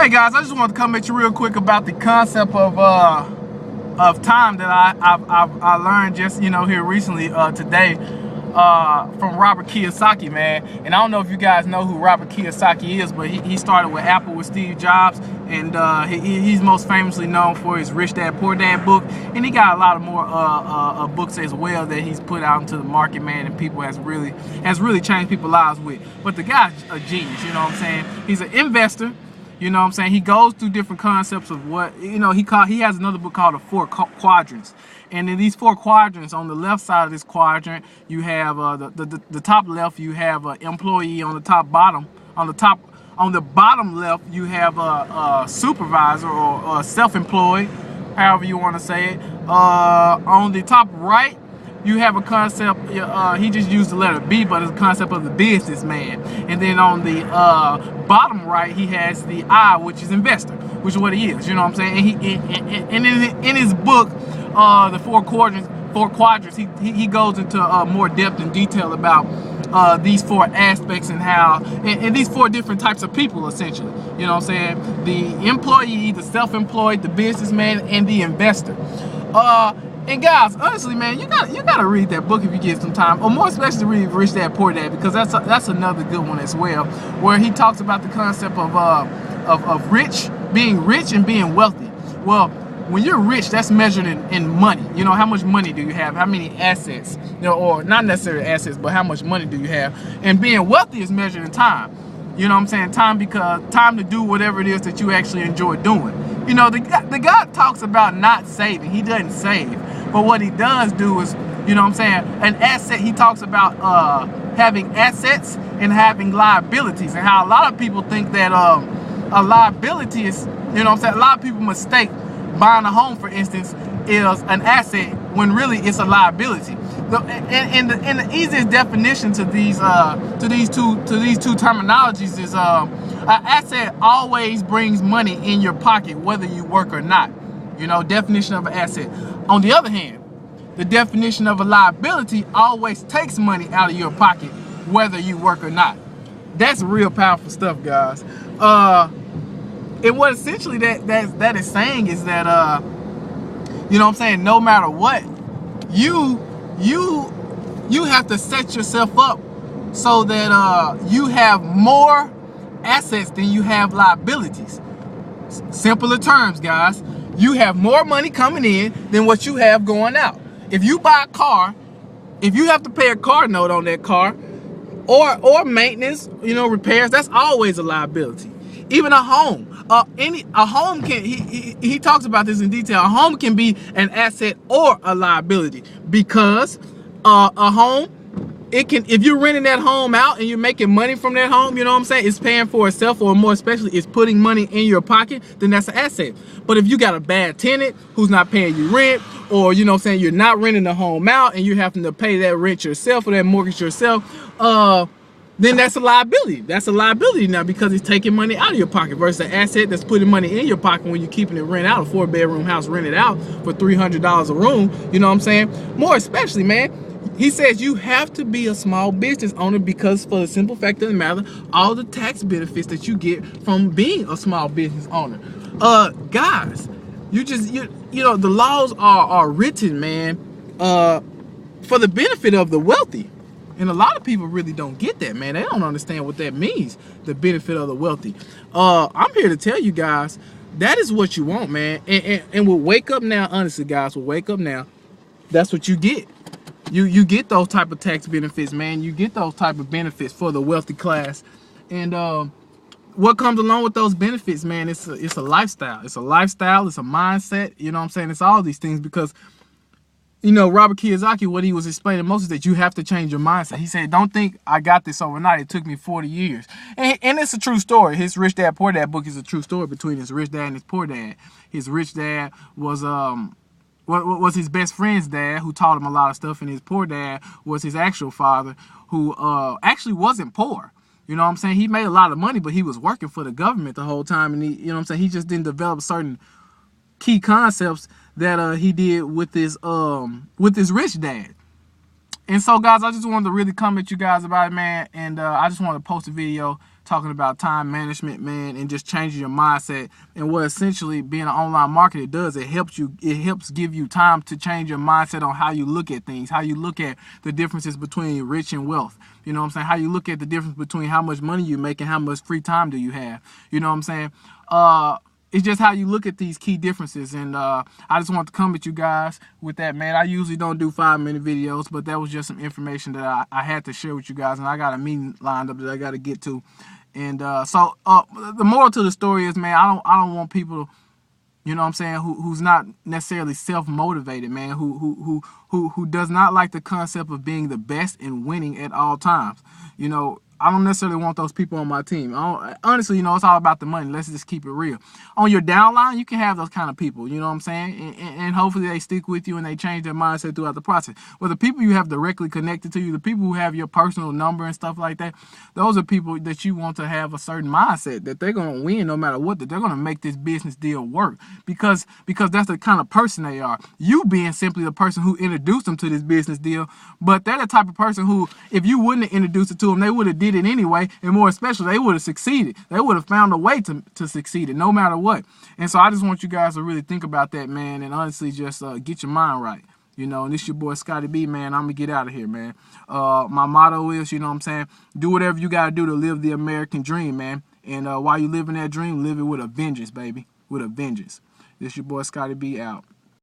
Hey guys, I just wanted to come at you real quick about the concept of time that I learned just here recently today from Robert Kiyosaki, man. And I don't know if you guys know who Robert Kiyosaki is, but he started with Apple with Steve Jobs, and he's most famously known for his Rich Dad Poor Dad book, and he got a lot of more books as well that he's put out into the market, man, and people has really changed people's lives with. But the guy's a genius, you know what I'm saying? He's an investor. You know what I'm saying? He goes through different concepts of what, he has another book called The Four Quadrants. And in these four quadrants, on the left side of this quadrant, you have the top left, you have an employee. On the bottom left, you have a supervisor or self-employed, however you want to say it. On the top right, you have a concept, he just used the letter B, but it's a concept of the businessman. And then on the bottom right, he has the I, which is investor, which is what he is, you know what I'm saying? And in his book, The Four Quadrants, he goes into more depth and detail about these four aspects and how, and these four different types of people, essentially. You know what I'm saying? The employee, the self-employed, the businessman, and the investor. And guys, honestly, man, you gotta read that book if you get some time, or more especially read Rich Dad Poor Dad, because that's another good one as well, where he talks about the concept of being rich and being wealthy. Well, when you're rich, that's measured in money. You know, how much money do you have? How many assets? Or not necessarily assets, but how much money do you have? And being wealthy is measured in time. You know what I'm saying? Time to do whatever it is that you actually enjoy doing. You know, the guy talks about not saving. He doesn't save. But what he does do is, you know what I'm saying, an asset, he talks about having assets and having liabilities, and how a lot of people think that a liability is, you know what I'm saying, a lot of people mistake buying a home, for instance, is an asset when really it's a liability. And the easiest definition to these two terminologies is an asset always brings money in your pocket whether you work or not. You know, definition of an asset. On the other hand, the definition of a liability always takes money out of your pocket whether you work or not. That's real powerful stuff, guys. And what essentially that is saying is that you know what I'm saying, no matter what, you have to set yourself up so that you have more assets than you have liabilities. Simpler terms, guys. You have more money coming in than what you have going out. If you buy a car, if you have to pay a car note on that car, or maintenance, repairs, that's always a liability. Even a home. A home can, he talks about this in detail. A home can be an asset or a liability, because a home, it can, if you're renting that home out and you're making money from that home, you know what I'm saying, it's paying for itself, or more especially it's putting money in your pocket, then that's an asset. But if you got a bad tenant who's not paying you rent, or you know what I'm saying, you're not renting the home out and you're having to pay that rent yourself or that mortgage yourself, then that's a liability. That's a liability now, because it's taking money out of your pocket, versus an asset that's putting money in your pocket when you're keeping it rent out, a 4-bedroom house rented out for $300 a room. You know what I'm saying? More especially, man, he says you have to be a small business owner, because for the simple fact of the matter, all the tax benefits that you get from being a small business owner. Guys, you know, the laws are written, man, for the benefit of the wealthy. And a lot of people really don't get that, man. They don't understand what that means, the benefit of the wealthy. I'm here to tell you guys, that is what you want, man. And with Wake Up Now, honestly, guys, with Wake Up Now, that's what you get. You get those type of tax benefits, man. You get those type of benefits for the wealthy class. And what comes along with those benefits, man, it's a lifestyle. It's a lifestyle. It's a mindset. You know what I'm saying? It's all these things, because you know, Robert Kiyosaki, what he was explaining most is that you have to change your mindset. He said, don't think I got this overnight. It took me 40 years. And it's a true story. His Rich Dad Poor Dad book is a true story between his rich dad and his poor dad. His rich dad was his best friend's dad, who taught him a lot of stuff, and his poor dad was his actual father, who actually wasn't poor. You know what I'm saying? He made a lot of money, but he was working for the government the whole time, and you know what I'm saying, he just didn't develop certain key concepts that he did with his rich dad. And so, guys, I just wanted to really come at you guys about it, man. And I just wanted to post a video talking about time management, man, and just changing your mindset. And what essentially being an online marketer does, it helps give you time to change your mindset on how you look at things, how you look at the differences between rich and wealth. You know what I'm saying? How you look at the difference between how much money you make and how much free time do you have. You know what I'm saying? It's just how you look at these key differences. And I just want to come at you guys with that, man. I usually don't do 5-minute videos, but that was just some information that I had to share with you guys. And I got a meeting lined up that I got to get to. And so the moral to the story is, man, I don't want people, you know what I'm saying, who's not necessarily self-motivated, man, who does not like the concept of being the best and winning at all times. You know, I don't necessarily want those people on my team. Honestly, you know, it's all about the money. Let's just keep it real. On your downline, you can have those kind of people, you know what I'm saying? And hopefully they stick with you and they change their mindset throughout the process. But the people you have directly connected to you, the people who have your personal number and stuff like that, those are people that you want to have a certain mindset that they're going to win no matter what, that they're going to make this business deal work because that's the kind of person they are. You being simply the person who introduced them to this business deal, but they're the type of person who, if you wouldn't have introduced it to them, they would have did it anyway, and more especially, they would have succeeded. They would have found a way to succeed it, no matter what. And so I just want you guys to really think about that, man, and honestly just get your mind right. You know, and this your boy Scotty B, man. I'm going to get out of here, man. My motto is, you know what I'm saying, do whatever you got to do to live the American dream, man. And while you living that dream, live it with a vengeance, baby. With a vengeance. This your boy Scotty B out.